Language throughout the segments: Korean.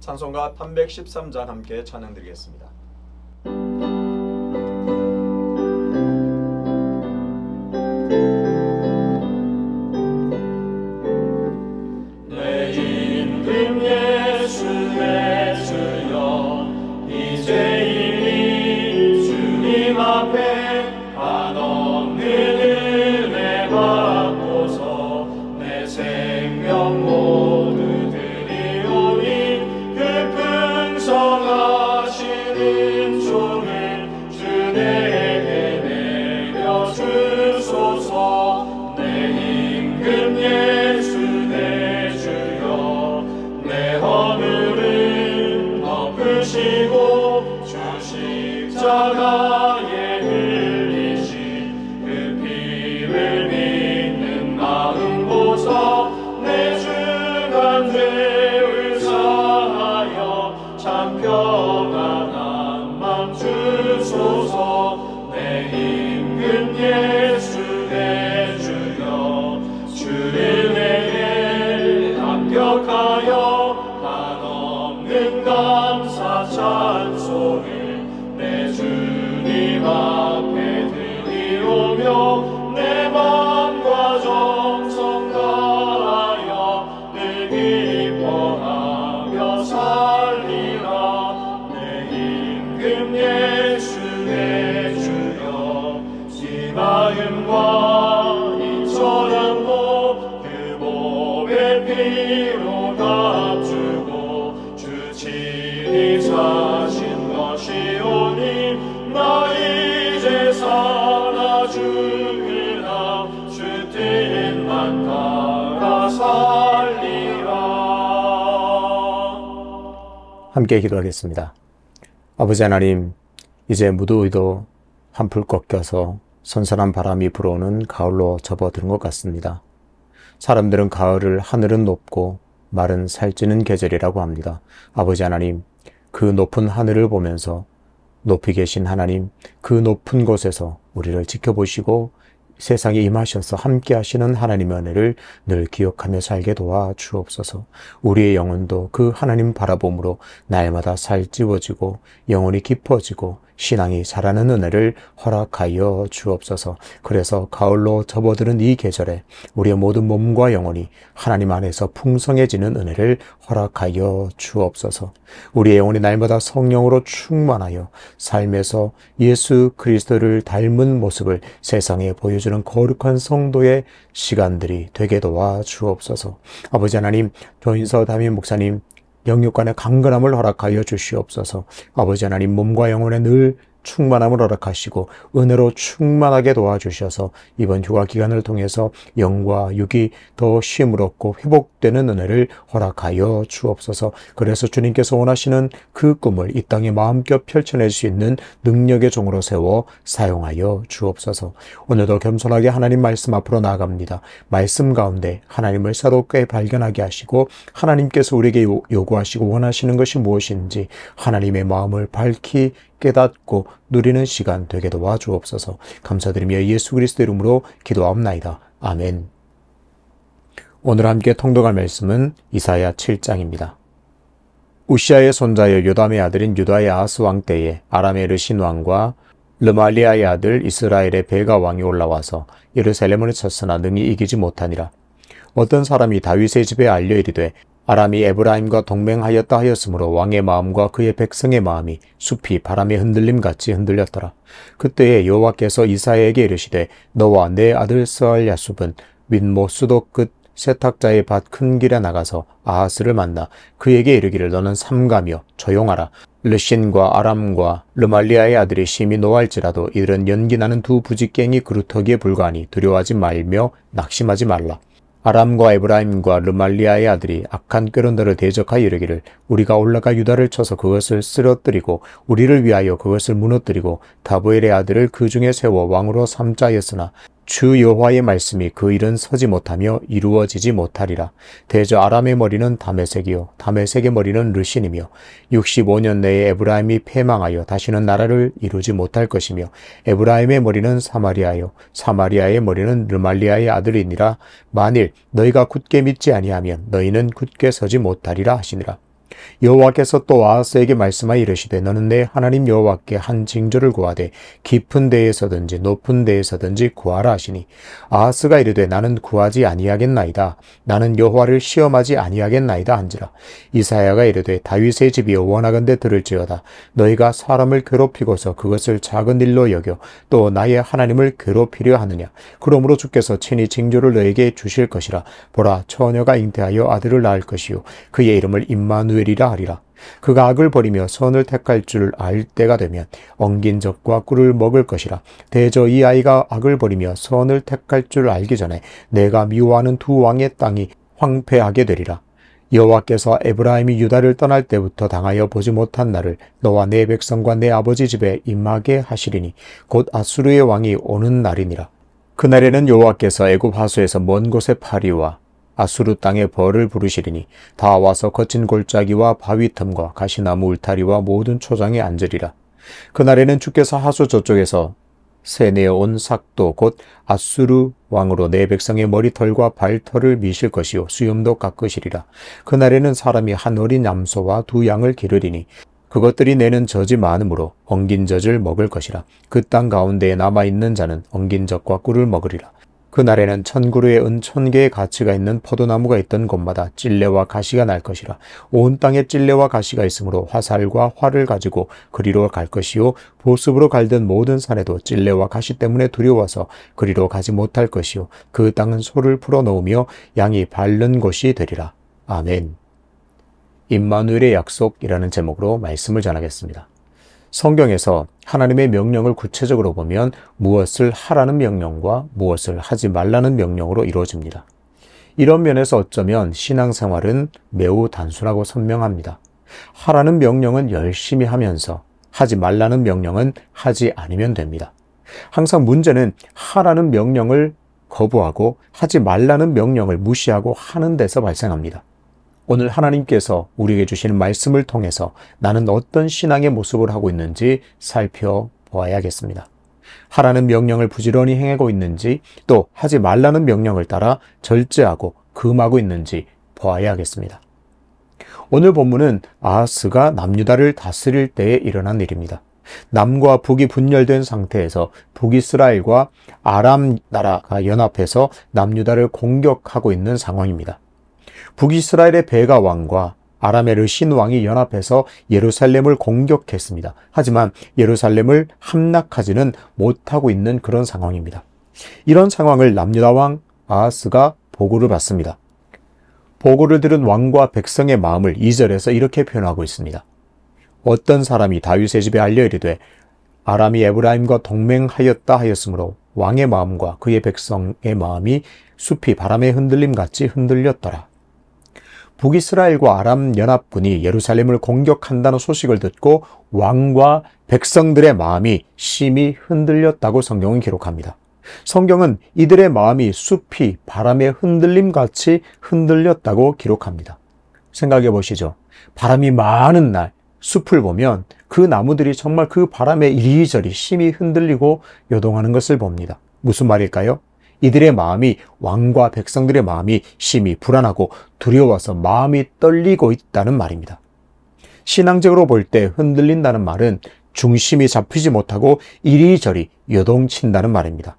찬송가 313장 함께 찬양드리겠습니다. 내 임금 예수 내 주여 이제 주님 앞에 한없는 은혜 받고서 내 생명 모두 드리오니 그 풍성하시는 종을 주 내게 내려주소서. 내 임금 예수 내 주여 내 허물을 덮으시고 주 십자가에 흘리신 그 피를 믿는 마음 보사 내 중한 죄를 사하여 참 평안한 맘 주소서. 내 임금 예수 내 주여 주를 내게 합격하여 한없는 감사 찬송을 내 주님 앞에 드리오며 내 맘과 정성 다하여 늘 기뻐하며 살리라. 내 임금 예수 내 주여 이 마음과 이처럼 그 몸의 피로 값주고 주 친히 사신 것이오니 나 이제 살아 죽으나 주 뜻만 따라 살리라. 함께 기도하겠습니다. 아버지 하나님, 이제 무더위도 한풀 꺾여서 선선한 바람이 불어오는 가을로 접어드는 것 같습니다. 사람들은 가을을 하늘은 높고 말은 살찌는 계절이라고 합니다. 아버지 하나님, 그 높은 하늘을 보면서 높이 계신 하나님, 그 높은 곳에서 우리를 지켜보시고 세상에 임하셔서 함께 하시는 하나님의 은혜를 늘 기억하며 살게 도와 주옵소서. 우리의 영혼도 그 하나님 바라봄으로 날마다 살찌워지고 영혼이 깊어지고 신앙이 자라는 은혜를 허락하여 주옵소서. 그래서 가을로 접어드는 이 계절에 우리의 모든 몸과 영혼이 하나님 안에서 풍성해지는 은혜를 허락하여 주옵소서. 우리의 영혼이 날마다 성령으로 충만하여 삶에서 예수 그리스도를 닮은 모습을 세상에 보여주는 거룩한 성도의 시간들이 되게 도와 주옵소서. 아버지 하나님, 조인서 담임 목사님 영육간의 강건함을 허락하여 주시옵소서. 아버지 하나님, 몸과 영혼에 늘 충만함을 허락하시고 은혜로 충만하게 도와주셔서 이번 휴가 기간을 통해서 영과 육이 더 쉼을 얻고 회복되는 은혜를 허락하여 주옵소서. 그래서 주님께서 원하시는 그 꿈을 이 땅에 마음껏 펼쳐낼 수 있는 능력의 종으로 세워 사용하여 주옵소서. 오늘도 겸손하게 하나님 말씀 앞으로 나아갑니다. 말씀 가운데 하나님을 새롭게 발견하게 하시고 하나님께서 우리에게 요구하시고 원하시는 것이 무엇인지 하나님의 마음을 밝히 깨닫고 누리는 시간 되게 도와주옵소서. 감사드리며 예수 그리스도 이름으로 기도하옵나이다. 아멘. 오늘 함께 통독할 말씀은 이사야 7장입니다. 우시아의 손자여 요담의 아들인 유다의 아하스 왕 때에 아람의 르신 왕과 르말리아의 아들 이스라엘의 베가 왕이 올라와서 예루살렘을 쳤으나 능히 이기지 못하니라. 어떤 사람이 다윗의 집에 알려 이르되 아람이 에브라임과 동맹하였다 하였으므로 왕의 마음과 그의 백성의 마음이 숲이 바람의 흔들림같이 흔들렸더라. 그때에 여호와께서 이사야에게 이르시되 너와 내 아들 스알야숲은 윗모 수도 끝 세탁자의 밭 큰 길에 나가서 아하스를 만나 그에게 이르기를 너는 삼가며 조용하라. 르신과 아람과 르말리아의 아들이 심히 노할지라도 이들은 연기나는 두 부직갱이 그루터기에 불과하니 두려워하지 말며 낙심하지 말라. 아람과 에브라임과 르말리아의 아들이 악한 꾀론들을 대적하여 이르기를 우리가 올라가 유다를 쳐서 그것을 쓰러뜨리고 우리를 위하여 그것을 무너뜨리고 다보엘의 아들을 그 중에 세워 왕으로 삼자 하였으나 주 여호와의 말씀이 그 일은 서지 못하며 이루어지지 못하리라. 대저 아람의 머리는 다메섹이요 다메섹의 머리는 르신이며 65년 내에 에브라임이 패망하여 다시는 나라를 이루지 못할 것이며 에브라임의 머리는 사마리아요 사마리아의 머리는 르말리아의 아들이니라. 만일 너희가 굳게 믿지 아니하면 너희는 굳게 서지 못하리라 하시니라. 여호와께서 또 아하스에게 말씀하여 이르시되 너는 내 하나님 여호와께 한 징조를 구하되 깊은 데에서든지 높은 데에서든지 구하라 하시니 아하스가 이르되 나는 구하지 아니하겠나이다. 나는 여호와를 시험하지 아니하겠나이다 한지라. 이사야가 이르되 다윗의 집이여 원하건대 들을지어다. 너희가 사람을 괴롭히고서 그것을 작은 일로 여겨 또 나의 하나님을 괴롭히려 하느냐. 그러므로 주께서 친히 징조를 너에게 주실 것이라. 보라 처녀가 잉태하여 아들을 낳을 것이요 그의 이름을 임마누엘이라 하리라. 그가 악을 버리며 선을 택할 줄 알 때가 되면 엉긴 젖과 꿀을 먹을 것이라. 대저 이 아이가 악을 버리며 선을 택할 줄 알기 전에 내가 미워하는 두 왕의 땅이 황폐하게 되리라. 여호와께서 에브라임이 유다를 떠날 때부터 당하여 보지 못한 날을 너와 내 백성과 내 아버지 집에 임하게 하시리니 곧 아수르의 왕이 오는 날이니라. 그날에는 여호와께서 애굽 하수에서 먼 곳에 파리와 아수르 땅에 벌을 부르시리니 다 와서 거친 골짜기와 바위 틈과 가시나무 울타리와 모든 초장에 앉으리라. 그날에는 주께서 하수 저쪽에서 세내어 온 삭도 곧 아수르 왕으로 내 백성의 머리털과 발털을 미실 것이요 수염도 깎으시리라. 그날에는 사람이 한 어린 염소와 두 양을 기르리니 그것들이 내는 젖이 많으므로 엉긴 젖을 먹을 것이라. 그 땅 가운데에 남아있는 자는 엉긴 젖과 꿀을 먹으리라. 그날에는 1000그루의 은 1000개의 가치가 있는 포도나무가 있던 곳마다 찔레와 가시가 날 것이라. 온 땅에 찔레와 가시가 있으므로 화살과 활을 가지고 그리로 갈 것이요 보습으로 갈던 모든 산에도 찔레와 가시 때문에 두려워서 그리로 가지 못할 것이요 그 땅은 소를 풀어놓으며 양이 밟는 곳이 되리라. 아멘. 임마누엘의 약속이라는 제목으로 말씀을 전하겠습니다. 성경에서 하나님의 명령을 구체적으로 보면 무엇을 하라는 명령과 무엇을 하지 말라는 명령으로 이루어집니다. 이런 면에서 어쩌면 신앙생활은 매우 단순하고 선명합니다. 하라는 명령은 열심히 하면서 하지 말라는 명령은 하지 않으면 됩니다. 항상 문제는 하라는 명령을 거부하고 하지 말라는 명령을 무시하고 하는 데서 발생합니다. 오늘 하나님께서 우리에게 주시는 말씀을 통해서 나는 어떤 신앙의 모습을 하고 있는지 살펴보아야겠습니다. 하라는 명령을 부지런히 행하고 있는지 또 하지 말라는 명령을 따라 절제하고 금하고 있는지 보아야겠습니다. 오늘 본문은 아하스가 남유다를 다스릴 때에 일어난 일입니다. 남과 북이 분열된 상태에서 북이스라엘과 아람 나라가 연합해서 남유다를 공격하고 있는 상황입니다. 북이스라엘의 베가 왕과 아람의 르신 왕이 연합해서 예루살렘을 공격했습니다. 하지만 예루살렘을 함락하지는 못하고 있는 그런 상황입니다. 이런 상황을 남유다 왕 아하스가 보고를 받습니다. 보고를 들은 왕과 백성의 마음을 2절에서 이렇게 표현하고 있습니다. 어떤 사람이 다윗의 집에 알려 이르되 아람이 에브라임과 동맹하였다 하였으므로 왕의 마음과 그의 백성의 마음이 숲이 바람의 흔들림같이 흔들렸더라. 북이스라엘과 아람 연합군이 예루살렘을 공격한다는 소식을 듣고 왕과 백성들의 마음이 심히 흔들렸다고 성경은 기록합니다. 성경은 이들의 마음이 숲이 바람의 흔들림같이 흔들렸다고 기록합니다. 생각해 보시죠. 바람이 많은 날 숲을 보면 그 나무들이 정말 그 바람에 이리저리 심히 흔들리고 요동하는 것을 봅니다. 무슨 말일까요? 이들의 마음이 왕과 백성들의 마음이 심히 불안하고 두려워서 마음이 떨리고 있다는 말입니다. 신앙적으로 볼 때 흔들린다는 말은 중심이 잡히지 못하고 이리저리 요동친다는 말입니다.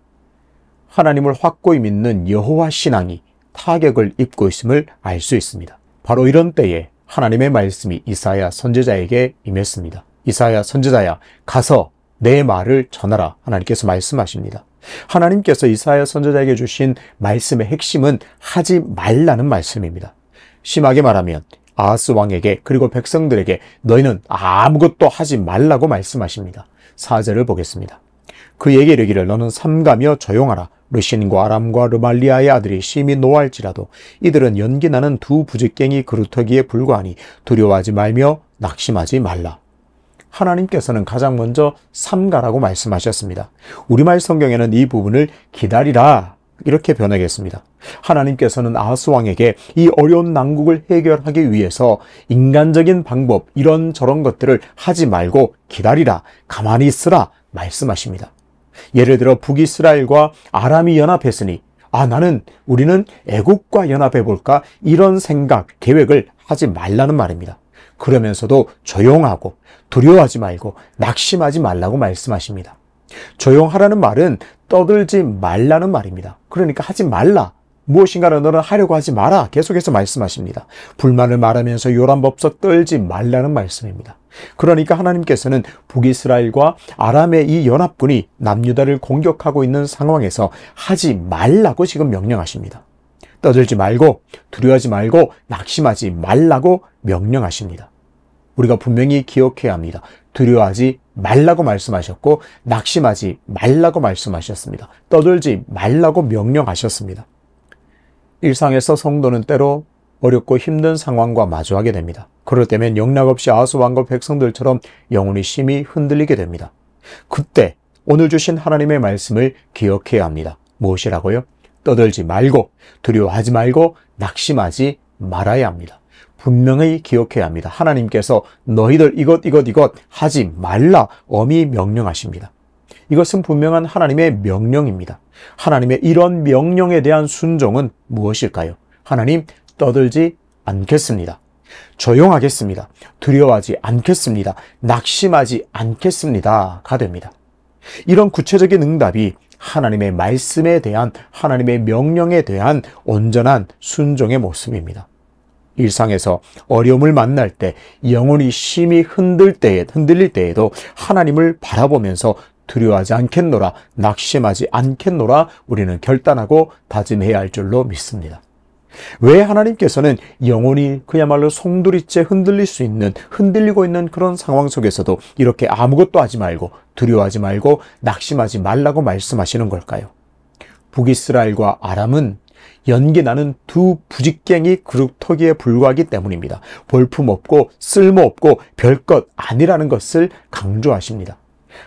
하나님을 확고히 믿는 여호와 신앙이 타격을 입고 있음을 알 수 있습니다. 바로 이런 때에 하나님의 말씀이 이사야 선지자에게 임했습니다. 이사야 선지자야, 가서 내 말을 전하라. 하나님께서 말씀하십니다. 하나님께서 이사야 선지자에게 주신 말씀의 핵심은 하지 말라는 말씀입니다. 심하게 말하면 아하스 왕에게 그리고 백성들에게 너희는 아무것도 하지 말라고 말씀하십니다. 4절을 보겠습니다. 그에게 이르기를 너는 삼가며 조용하라. 르신과 아람과 르말리아의 아들이 심히 노할지라도 이들은 연기나는 두 부직갱이 그루터기에 불과하니 두려워하지 말며 낙심하지 말라. 하나님께서는 가장 먼저 삼가라고 말씀하셨습니다. 우리말 성경에는 이 부분을 기다리라 이렇게 번역했습니다. 하나님께서는 아하스 왕에게 이 어려운 난국을 해결하기 위해서 인간적인 방법 이런저런 것들을 하지 말고 기다리라, 가만히 있으라 말씀하십니다. 예를 들어 북이스라엘과 아람이 연합했으니 우리는 애국과 연합해 볼까 이런 생각, 계획을 하지 말라는 말입니다. 그러면서도 조용하고 두려워하지 말고 낙심하지 말라고 말씀하십니다. 조용하라는 말은 떠들지 말라는 말입니다. 그러니까 하지 말라. 무엇인가를 너는 하려고 하지 마라. 계속해서 말씀하십니다. 불만을 말하면서 요란법석 떨지 말라는 말씀입니다. 그러니까 하나님께서는 북이스라엘과 아람의 이 연합군이 남유다를 공격하고 있는 상황에서 하지 말라고 지금 명령하십니다. 떠들지 말고 두려워하지 말고 낙심하지 말라고 명령하십니다. 우리가 분명히 기억해야 합니다. 두려워하지 말라고 말씀하셨고 낙심하지 말라고 말씀하셨습니다. 떠들지 말라고 명령하셨습니다. 일상에서 성도는 때로 어렵고 힘든 상황과 마주하게 됩니다. 그럴 때면 영락없이 아하스 왕과 백성들처럼 영혼이 심히 흔들리게 됩니다. 그때 오늘 주신 하나님의 말씀을 기억해야 합니다. 무엇이라고요? 떠들지 말고 두려워하지 말고 낙심하지 말아야 합니다. 분명히 기억해야 합니다. 하나님께서 너희들 이것 하지 말라 엄히 명령하십니다. 이것은 분명한 하나님의 명령입니다. 하나님의 이런 명령에 대한 순종은 무엇일까요? 하나님, 떠들지 않겠습니다. 조용하겠습니다. 두려워하지 않겠습니다. 낙심하지 않겠습니다가 됩니다. 이런 구체적인 응답이 하나님의 말씀에 대한, 하나님의 명령에 대한 온전한 순종의 모습입니다. 일상에서 어려움을 만날 때, 영혼이 심히 흔들릴 때에도 하나님을 바라보면서 두려워하지 않겠노라, 낙심하지 않겠노라 우리는 결단하고 다짐해야 할 줄로 믿습니다. 왜 하나님께서는 영혼이 그야말로 송두리째 흔들리고 있는 그런 상황 속에서도 이렇게 아무것도 하지 말고 두려워하지 말고 낙심하지 말라고 말씀하시는 걸까요? 북이스라엘과 아람은 연기나는 두 부직갱이 그룹터기에 불과하기 때문입니다. 볼품없고 쓸모없고 별것 아니라는 것을 강조하십니다.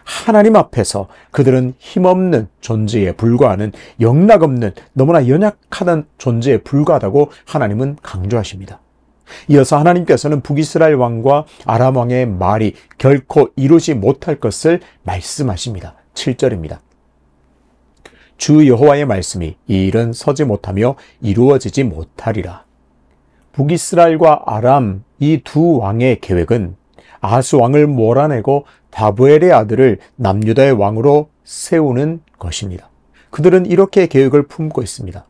하나님 앞에서 그들은 힘없는 존재에 불과하는, 영락없는, 너무나 연약하던 존재에 불과하다고 하나님은 강조하십니다. 이어서 하나님께서는 북이스라엘 왕과 아람 왕의 말이 결코 이루지 못할 것을 말씀하십니다. 7절입니다. 주 여호와의 말씀이 이 일은 서지 못하며 이루어지지 못하리라. 북이스라엘과 아람 이 두 왕의 계획은 아하스 왕을 몰아내고 다부엘의 아들을 남유다의 왕으로 세우는 것입니다. 그들은 이렇게 계획을 품고 있습니다.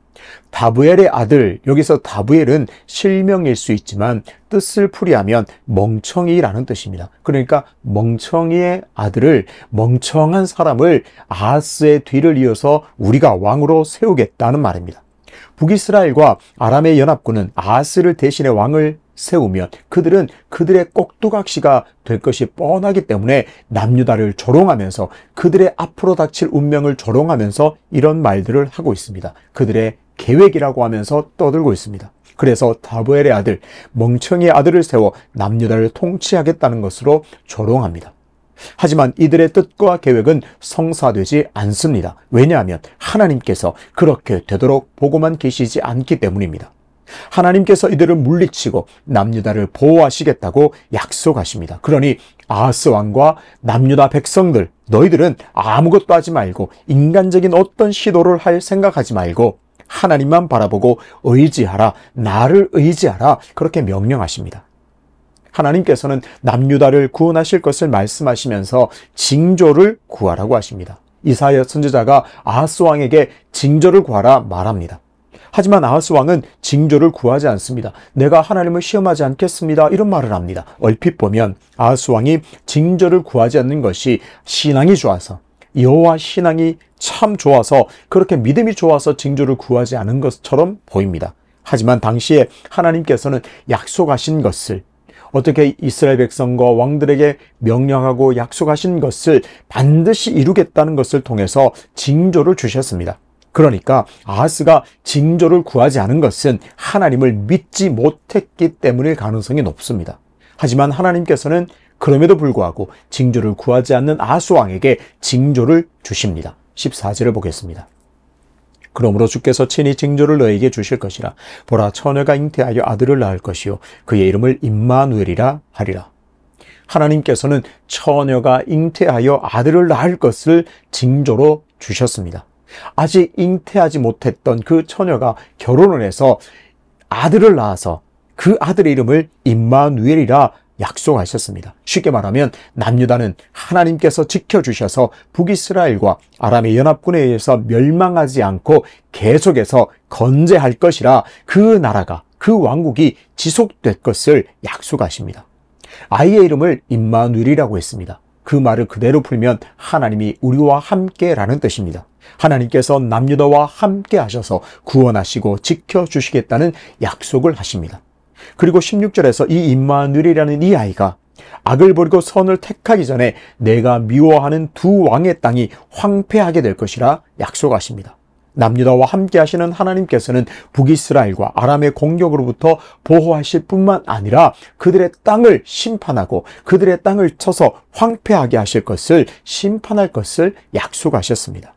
다부엘의 아들, 여기서 다부엘은 실명일 수 있지만 뜻을 풀이하면 멍청이라는 뜻입니다. 그러니까 멍청이의 아들을, 멍청한 사람을 아하스의 뒤를 이어서 우리가 왕으로 세우겠다는 말입니다. 북이스라엘과 아람의 연합군은 아하스를 대신해 왕을 세우면 그들은 그들의 꼭두각시가 될 것이 뻔하기 때문에 남유다를 조롱하면서 그들의 앞으로 닥칠 운명을 조롱하면서 이런 말들을 하고 있습니다. 그들의 계획이라고 하면서 떠들고 있습니다. 그래서 다부엘의 아들, 멍청이의 아들을 세워 남유다를 통치하겠다는 것으로 조롱합니다. 하지만 이들의 뜻과 계획은 성사되지 않습니다. 왜냐하면 하나님께서 그렇게 되도록 보고만 계시지 않기 때문입니다. 하나님께서 이들을 물리치고 남유다를 보호하시겠다고 약속하십니다. 그러니 아하스 왕과 남유다 백성들, 너희들은 아무것도 하지 말고 인간적인 어떤 시도를 할 생각하지 말고 하나님만 바라보고 의지하라, 나를 의지하라, 그렇게 명령하십니다. 하나님께서는 남유다를 구원하실 것을 말씀하시면서 징조를 구하라고 하십니다. 이사야 선지자가 아하스 왕에게 징조를 구하라 말합니다. 하지만 아하스 왕은 징조를 구하지 않습니다. 내가 하나님을 시험하지 않겠습니다, 이런 말을 합니다. 얼핏 보면 아하스 왕이 징조를 구하지 않는 것이 신앙이 좋아서, 여호와 신앙이 참 좋아서, 그렇게 믿음이 좋아서 징조를 구하지 않은 것처럼 보입니다. 하지만 당시에 하나님께서는 약속하신 것을, 어떻게 이스라엘 백성과 왕들에게 명령하고 약속하신 것을 반드시 이루겠다는 것을 통해서 징조를 주셨습니다. 그러니까 아하스가 징조를 구하지 않은 것은 하나님을 믿지 못했기 때문일 가능성이 높습니다. 하지만 하나님께서는 그럼에도 불구하고 징조를 구하지 않는 아하스왕에게 징조를 주십니다. 14절을 보겠습니다. 그러므로 주께서 친히 징조를 너에게 주실 것이라. 보라, 처녀가 잉태하여 아들을 낳을 것이요 그의 이름을 임마누엘이라 하리라. 하나님께서는 처녀가 잉태하여 아들을 낳을 것을 징조로 주셨습니다. 아직 잉태하지 못했던 그 처녀가 결혼을 해서 아들을 낳아서 그 아들의 이름을 임마누엘이라 약속하셨습니다. 쉽게 말하면 남유다는 하나님께서 지켜주셔서 북이스라엘과 아람의 연합군에 의해서 멸망하지 않고 계속해서 건재할 것이라 그 나라가, 그 왕국이 지속될 것을 약속하십니다. 아이의 이름을 임마누엘이라고 했습니다. 그 말을 그대로 풀면 하나님이 우리와 함께라는 뜻입니다. 하나님께서 남유다와 함께 하셔서 구원하시고 지켜주시겠다는 약속을 하십니다. 그리고 16절에서 이 임마누엘이라는 이 아이가 악을 버리고 선을 택하기 전에 내가 미워하는 두 왕의 땅이 황폐하게 될 것이라 약속하십니다. 남유다와 함께 하시는 하나님께서는 북이스라엘과 아람의 공격으로부터 보호하실 뿐만 아니라 그들의 땅을 심판하고 그들의 땅을 쳐서 황폐하게 하실 것을, 심판할 것을 약속하셨습니다.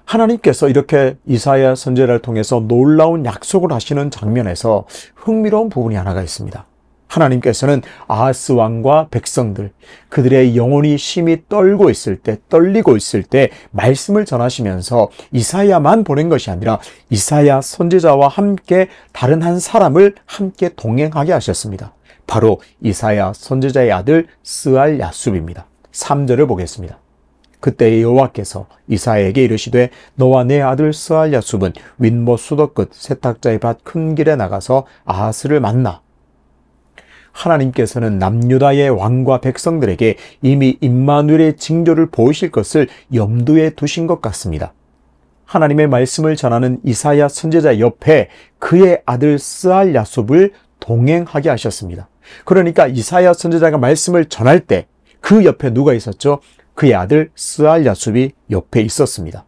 하나님께서 이렇게 이사야 선지자를 통해서 놀라운 약속을 하시는 장면에서 흥미로운 부분이 하나가 있습니다. 하나님께서는 아하스 왕과 백성들, 그들의 영혼이 심히 떨고 있을 때, 떨리고 있을 때 말씀을 전하시면서 이사야만 보낸 것이 아니라 이사야 선지자와 함께 다른 한 사람을 함께 동행하게 하셨습니다. 바로 이사야 선지자의 아들 스알 야숲입니다. 3절을 보겠습니다. 그때 여호와께서 이사야에게 이르시되 너와 내 아들 스알 야숲은 윗못 수도 끝 세탁자의 밭 큰 길에 나가서 아하스를 만나. 하나님께서는 남유다의 왕과 백성들에게 이미 임마누엘의 징조를 보이실 것을 염두에 두신 것 같습니다. 하나님의 말씀을 전하는 이사야 선지자 옆에 그의 아들 스알 야숲을 동행하게 하셨습니다. 그러니까 이사야 선지자가 말씀을 전할 때 그 옆에 누가 있었죠? 그의 아들 스알 야숲이 옆에 있었습니다.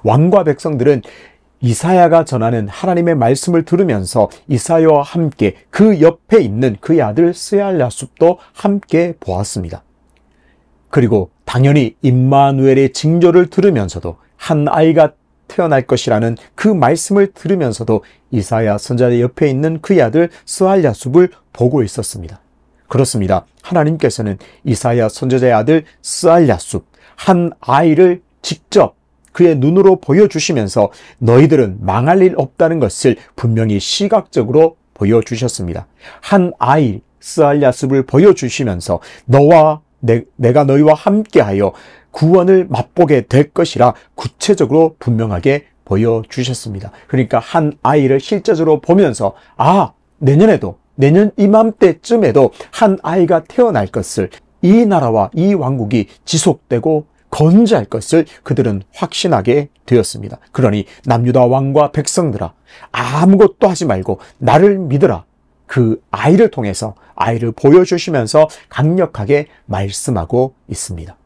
왕과 백성들은 이사야가 전하는 하나님의 말씀을 들으면서 이사야와 함께 그 옆에 있는 그의 아들 스알 야숲도 함께 보았습니다. 그리고 당연히 임마누엘의 징조를 들으면서도 한 아이가 태어날 것이라는 그 말씀을 들으면서도 이사야 선지자 옆에 있는 그의 아들 스알 야숲을 보고 있었습니다. 그렇습니다. 하나님께서는 이사야 선지자의 아들 스알 야숲, 한 아이를 직접 그의 눈으로 보여주시면서 너희들은 망할 일 없다는 것을 분명히 시각적으로 보여주셨습니다. 한 아이 스알 야숲을 보여주시면서 내가 너희와 함께하여 구원을 맛보게 될 것이라 구체적으로 분명하게 보여주셨습니다. 그러니까 한 아이를 실제적으로 보면서 내년 이맘때쯤에도 한 아이가 태어날 것을, 이 나라와 이 왕국이 지속되고 건재할 것을 그들은 확신하게 되었습니다. 그러니 남유다 왕과 백성들아, 아무것도 하지 말고 나를 믿으라. 그 아이를 통해서 아이를 보여주시면서 강력하게 말씀하고 있습니다.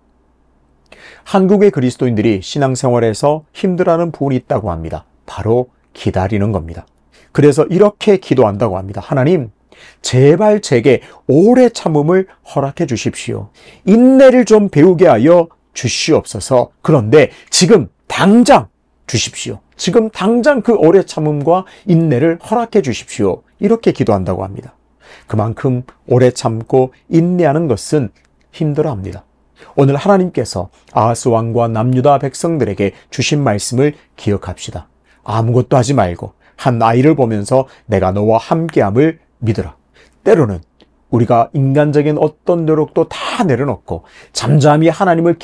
한국의 그리스도인들이 신앙생활에서 힘들어하는 부분이 있다고 합니다. 바로 기다리는 겁니다. 그래서 이렇게 기도한다고 합니다. 하나님, 제발 제게 오래 참음을 허락해 주십시오. 인내를 좀 배우게 하여 주시옵소서. 그런데 지금 당장 주십시오. 지금 당장 그 오래 참음과 인내를 허락해 주십시오. 이렇게 기도한다고 합니다. 그만큼 오래 참고 인내하는 것은 힘들어합니다. 오늘 하나님께서 아하스 왕과 남유다 백성들에게 주신 말씀을 기억합시다. 아무것도 하지 말고 한 아이를 보면서 내가 너와 함께함을 믿으라. 때로는 우리가 인간적인 어떤 노력도 다 내려놓고 잠잠히 하나님을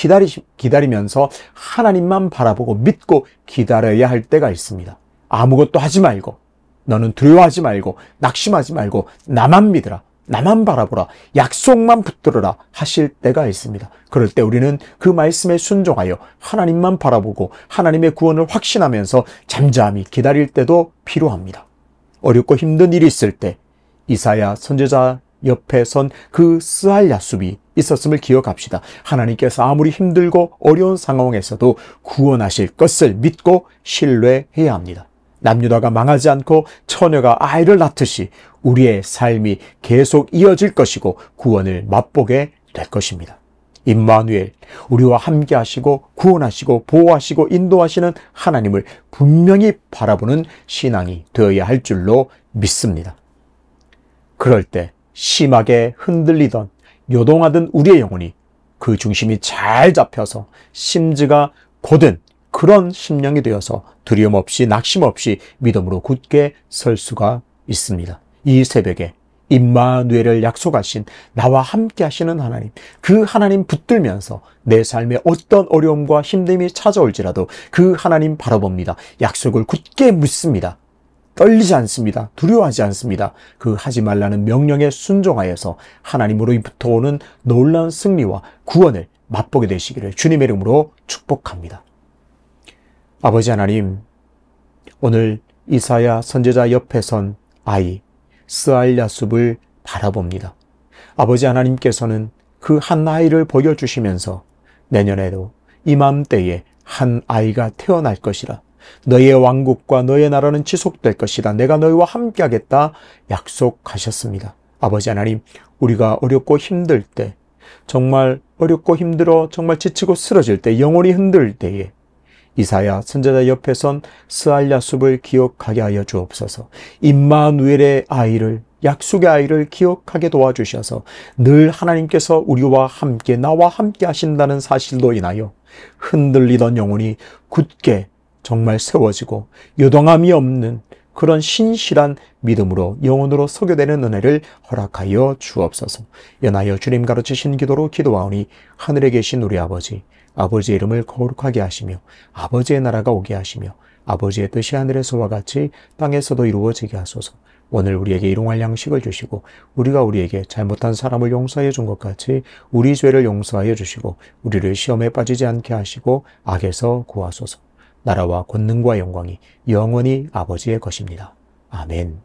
기다리면서 하나님만 바라보고 믿고 기다려야 할 때가 있습니다. 아무것도 하지 말고, 너는 두려워하지 말고, 낙심하지 말고, 나만 믿으라, 나만 바라보라, 약속만 붙들어라 하실 때가 있습니다. 그럴 때 우리는 그 말씀에 순종하여 하나님만 바라보고 하나님의 구원을 확신하면서 잠잠히 기다릴 때도 필요합니다. 어렵고 힘든 일이 있을 때 이사야 선지자 옆에 선 그 스알 야숲이 있었음을 기억합시다. 하나님께서 아무리 힘들고 어려운 상황에서도 구원하실 것을 믿고 신뢰해야 합니다. 남유다가 망하지 않고 처녀가 아이를 낳듯이 우리의 삶이 계속 이어질 것이고 구원을 맛보게 될 것입니다. 임마누엘, 우리와 함께 하시고 구원하시고 보호하시고 인도하시는 하나님을 분명히 바라보는 신앙이 되어야 할 줄로 믿습니다. 그럴 때 심하게 흔들리던 요동하던 우리의 영혼이 그 중심이 잘 잡혀서 심지가 곧은 그런 심령이 되어서 두려움 없이 낙심 없이 믿음으로 굳게 설 수가 있습니다. 이 새벽에 임마누엘을 약속하신 나와 함께 하시는 하나님, 그 하나님 붙들면서 내 삶에 어떤 어려움과 힘듦이 찾아올지라도 그 하나님 바라봅니다. 약속을 굳게 묻습니다. 떨리지 않습니다. 두려워하지 않습니다. 그 하지 말라는 명령에 순종하여서 하나님으로부터 오는 놀라운 승리와 구원을 맛보게 되시기를 주님의 이름으로 축복합니다. 아버지 하나님, 오늘 이사야 선지자 옆에 선 아이 스알야숲을 바라봅니다. 아버지 하나님께서는 그 한 아이를 보여주시면서 내년에도 이맘때에 한 아이가 태어날 것이라, 너의 왕국과 너의 나라는 지속될 것이다, 내가 너희와 함께하겠다 약속하셨습니다. 아버지 하나님, 우리가 어렵고 힘들 때, 정말 어렵고 힘들어 정말 지치고 쓰러질 때, 영혼이 흔들 때에 이사야 선지자 옆에 선 스알야숲을 기억하게 하여 주옵소서. 임마누엘의 아이를, 약속의 아이를 기억하게 도와주셔서 늘 하나님께서 우리와 함께, 나와 함께 하신다는 사실로 인하여 흔들리던 영혼이 굳게 정말 세워지고 요동함이 없는 그런 신실한 믿음으로 영혼으로 서교되는 은혜를 허락하여 주옵소서. 연하여 주님 가르치신 기도로 기도하오니 하늘에 계신 우리 아버지, 아버지의 이름을 거룩하게 하시며 아버지의 나라가 오게 하시며 아버지의 뜻이 하늘에서와 같이 땅에서도 이루어지게 하소서. 오늘 우리에게 일용할 양식을 주시고 우리가 우리에게 잘못한 사람을 용서해 준 것 같이 우리 죄를 용서하여 주시고 우리를 시험에 빠지지 않게 하시고 악에서 구하소서. 나라와 권능과 영광이 영원히 아버지의 것입니다. 아멘.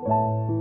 주